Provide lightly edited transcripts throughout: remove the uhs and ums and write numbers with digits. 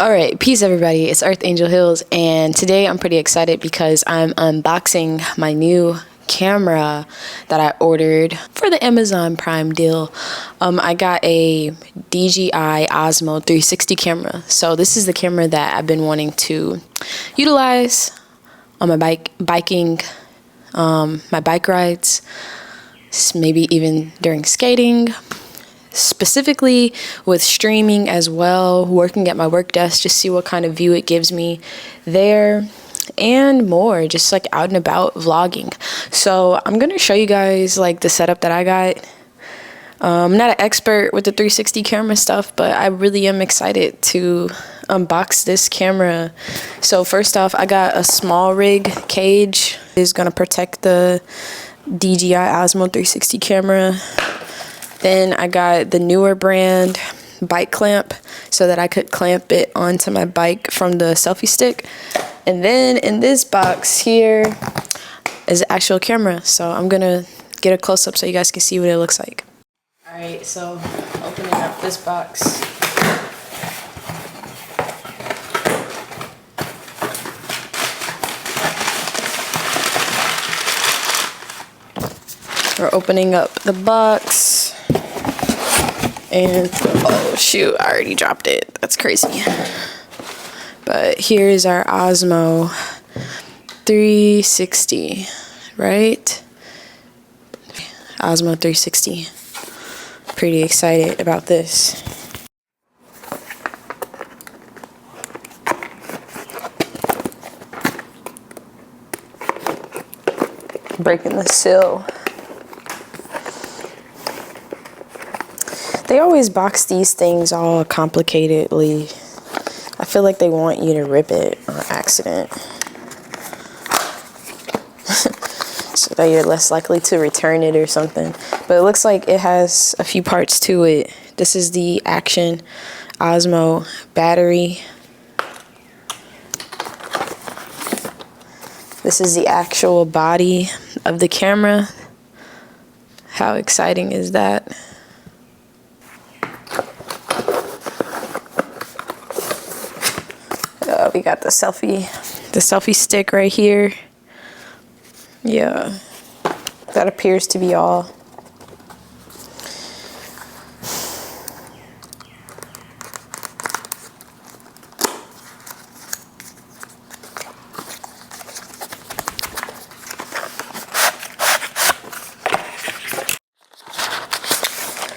Alright, peace everybody, it's Earth Angel Hills, and today I'm pretty excited because I'm unboxing my new camera that I ordered for the Amazon Prime deal. I got a DJI Osmo 360 camera. So this is the camera that I've been wanting to utilize on my biking, my bike rides, maybe even during skating. Specifically with streaming as well, working at my work desk, just see what kind of view it gives me there, and more, just like out and about vlogging. So I'm gonna show you guys like the setup that I got. I'm not an expert with the 360 camera stuff, but I really am excited to unbox this camera. So first off, I got a small rig cage. It's gonna protect the DJI Osmo 360 camera. Then I got the newer brand bike clamp so that I could clamp it onto my bike from the selfie stick. And then in this box here is the actual camera. So I'm gonna get a close-up so you guys can see what it looks like. Alright, so opening up this box. We're opening up the box. And oh shoot, I already dropped it. That's crazy. But here's our Osmo 360, right? Osmo 360. Pretty excited about this. Breaking the seal. They always box these things all complicatedly. I feel like they want you to rip it on accident. So that you're less likely to return it or something. But it looks like it has a few parts to it. This is the Action Osmo battery. This is the actual body of the camera. How exciting is that? We got the selfie stick right here. Yeah, that appears to be all.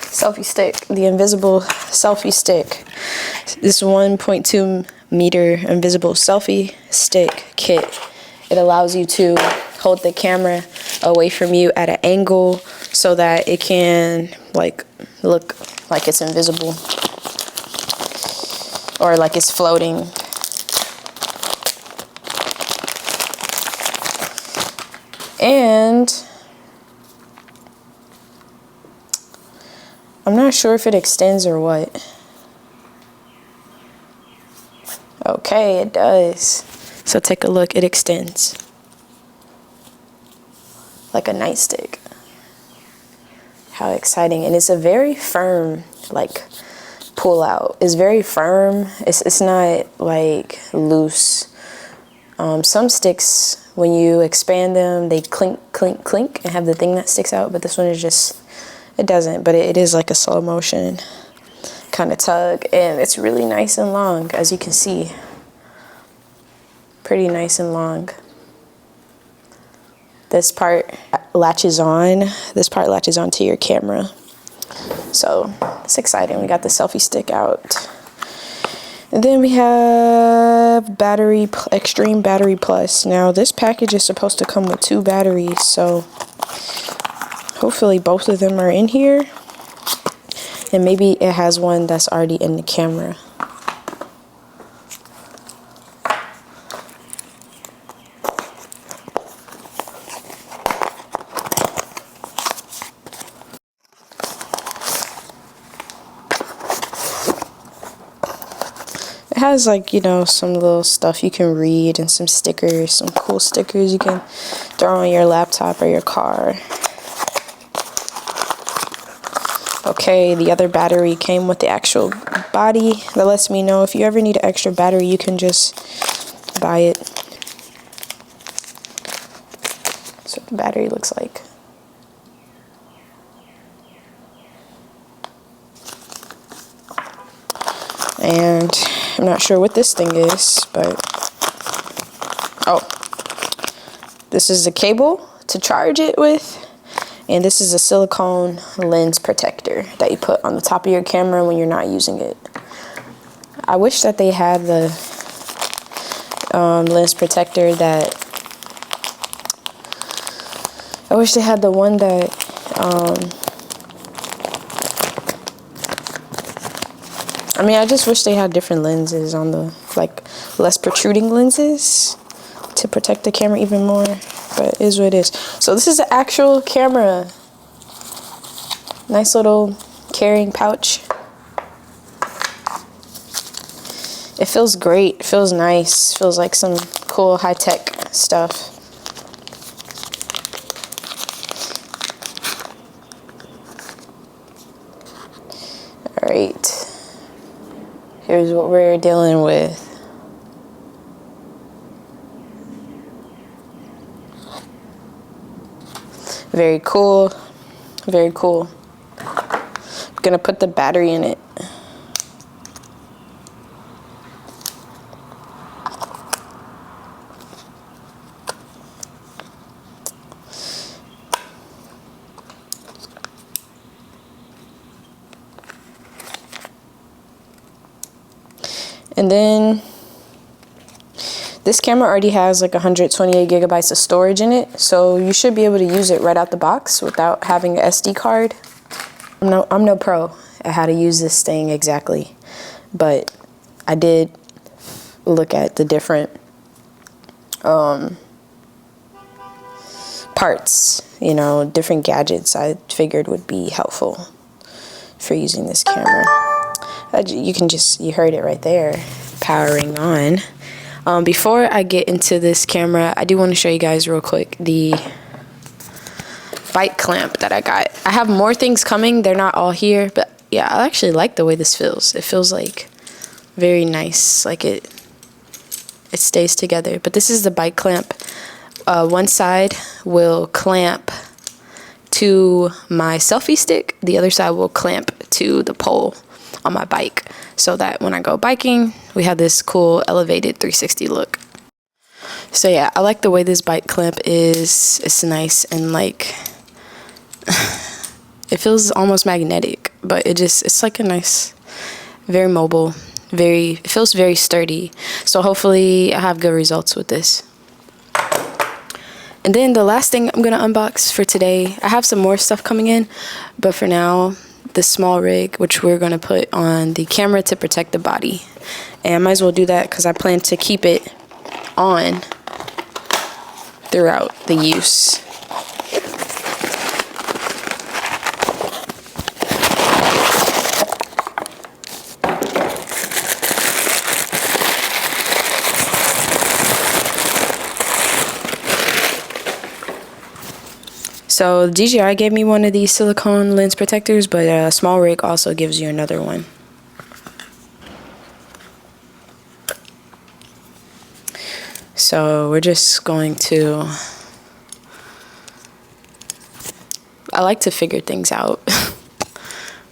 Selfie stick, the invisible selfie stick. This 1.2 meter invisible selfie stick kit. It allows you to hold the camera away from you at an angle so that it can like look like it's invisible or like it's floating. And I'm not sure if it extends or what. Okay, it does. So take a look, it extends. Like a nightstick. How exciting. And it's a very firm, like, pull out. It's very firm. It's not, like, loose. Some sticks, when you expand them, they clink, clink, clink, and have the thing that sticks out. But this one is just, it doesn't. But it is like a slow motion kind of tug, and it's really nice and long, as you can see. Pretty nice and long. This part latches on. This part latches onto your camera. So it's exciting. We got the selfie stick out. And then we have battery, Extreme Battery Plus. Now this package is supposed to come with 2 batteries, so hopefully both of them are in here. And maybe it has one that's already in the camera. It has like, you know, some little stuff you can read and some stickers, some cool stickers you can throw on your laptop or your car. Okay, the other battery came with the actual body. That lets me know if you ever need an extra battery, you can just buy it. That's what the battery looks like. And I'm not sure what this thing is, but oh, this is the cable to charge it with. And this is a silicone lens protector that you put on the top of your camera when you're not using it. I wish that they had the lens protector that, I wish they had the one that, I mean, I just wish they had different lenses on the, like, less protruding lenses to protect the camera even more. But it is what it is. So this is the actual camera. Nice little carrying pouch. It feels great. It feels nice. Feels like some cool high-tech stuff. All right. Here's what we're dealing with. Very cool. Very cool. I'm gonna put the battery in it. And then this camera already has like 128 gigabytes of storage in it, so you should be able to use it right out the box without having an SD card. I'm no pro at how to use this thing exactly, but I did look at the different parts, you know, different gadgets I figured would be helpful for using this camera. You can just, you heard it right there, powering on. Before I get into this camera, I do want to show you guys real quick the bike clamp that I got. I have more things coming. They're not all here, but yeah, I actually like the way this feels. It feels like very nice, like it stays together. But this is the bike clamp. One side will clamp to my selfie stick. The other side will clamp to the pole on my bike, so that when I go biking, we have this cool elevated 360 look. So yeah, I like the way this bike clamp is. It's nice and like it feels almost magnetic, but it's like a nice, very mobile, it feels very sturdy. So hopefully I have good results with this. And then the last thing I'm gonna unbox for today, I have some more stuff coming in, but for now, the small rig, which we're going to put on the camera to protect the body. And I might as well do that because I plan to keep it on throughout the use. So DJI gave me one of these silicone lens protectors, but Small Rig also gives you another one. So we're just going to, I like to figure things out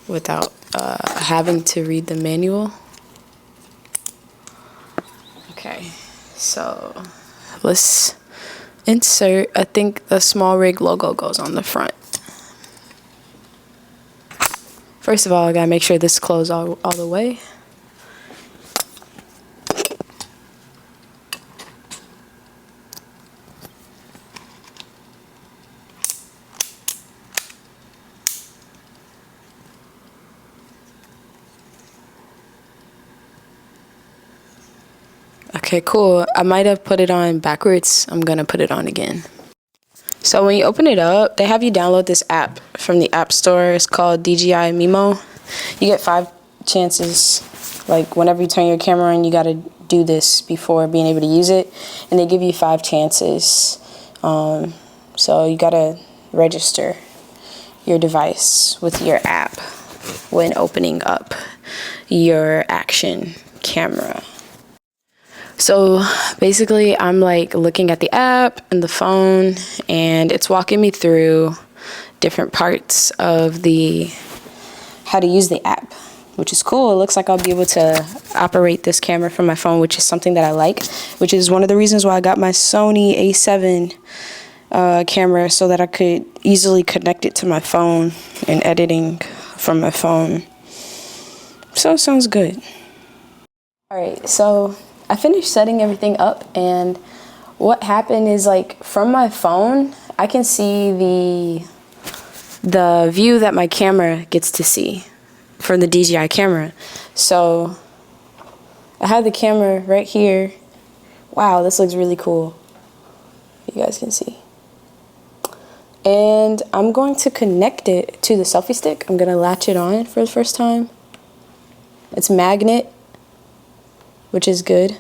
without having to read the manual. Okay, so let's insert, I think the Small Rig logo goes on the front. First of all, I gotta make sure this closes all the way. Okay, cool. I might have put it on backwards. I'm gonna put it on again. So when you open it up, they have you download this app from the App Store. It's called DJI Mimo. You get 5 chances. Like whenever you turn your camera on, you gotta do this before being able to use it. And they give you 5 chances. So you gotta register your device with your app. when opening up your action camera. So basically I'm like looking at the app and the phone, and it's walking me through different parts of how to use the app, which is cool. It looks like I'll be able to operate this camera from my phone, which is something that I like, which is one of the reasons why I got my Sony A7 camera, so that I could easily connect it to my phone and editing from my phone. So it sounds good. Alright, so I finished setting everything up, and what happened is, like, from my phone I can see the view that my camera gets to see from the DJI camera. So I have the camera right here. Wow, this looks really cool. You guys can see. And I'm going to connect it to the selfie stick. I'm gonna latch it on for the first time. It's magnet, which is good.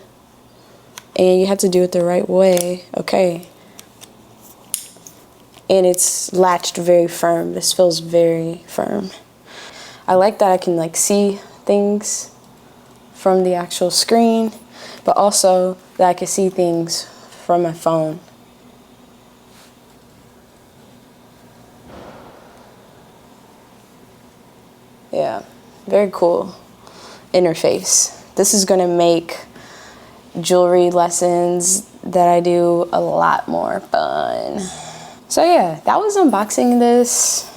And you have to do it the right way. Okay. And it's latched very firm. This feels very firm. I like that I can like see things from the actual screen, but also that I can see things from my phone. Yeah, very cool interface. This is gonna make jewelry lessons that I do a lot more fun. So yeah, that was unboxing this.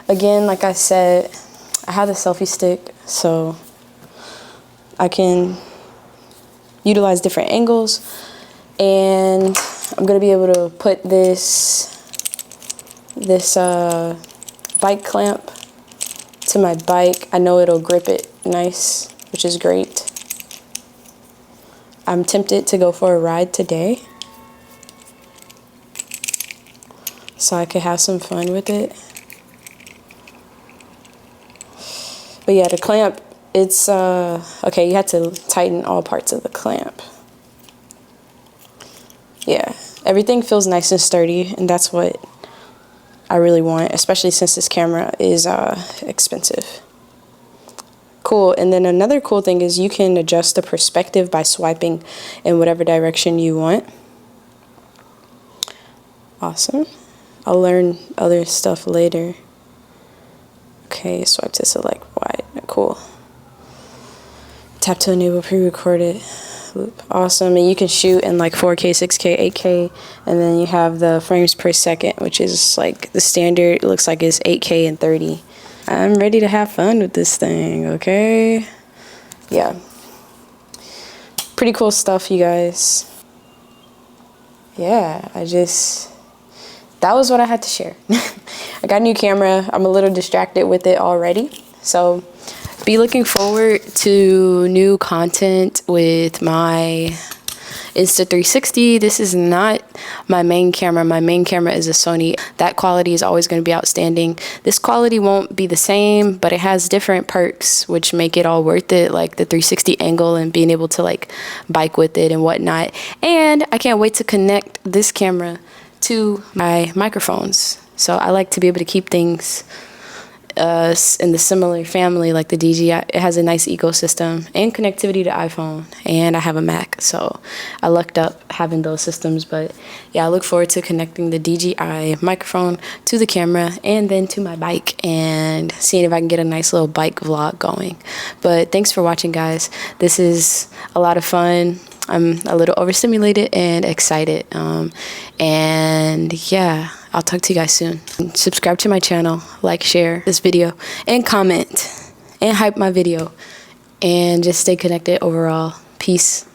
Again, like I said, I have the selfie stick, so I can utilize different angles, and I'm gonna be able to put this bike clamp to my bike. I know it'll grip it nice, which is great. I'm tempted to go for a ride today, so I could have some fun with it. But yeah, the clamp, it's okay, you have to tighten all parts of the clamp. Yeah, everything feels nice and sturdy, and that's what I really want, especially since this camera is expensive. Cool. And then another cool thing is you can adjust the perspective by swiping in whatever direction you want. Awesome. I'll learn other stuff later. Okay, swipe to select wide. Cool. Tap to enable pre-recorded loop. Awesome. And you can shoot in like 4K, 6K, 8K, and then you have the frames per second, which is like the standard. It looks like it's 8K and 30. I'm ready to have fun with this thing, okay? Yeah. Pretty cool stuff, you guys. Yeah, that was what I had to share. I got a new camera. I'm a little distracted with it already. So be looking forward to new content with my Insta360. This is not my main camera. My main camera is a Sony. That quality is always going to be outstanding. This quality won't be the same, but it has different perks which make it all worth it, like the 360 angle and being able to like bike with it and whatnot. And I can't wait to connect this camera to my microphones. So I like to be able to keep things in the similar family, like the DJI. It has a nice ecosystem and connectivity to iPhone, and I have a Mac, so I lucked up having those systems. But yeah, I look forward to connecting the DJI microphone to the camera and then to my bike and seeing if I can get a nice little bike vlog going. But thanks for watching, guys. This is a lot of fun. I'm a little overstimulated and excited, and yeah, I'll talk to you guys soon. Subscribe to my channel, like, share this video, and comment, and hype my video, and just stay connected overall. Peace.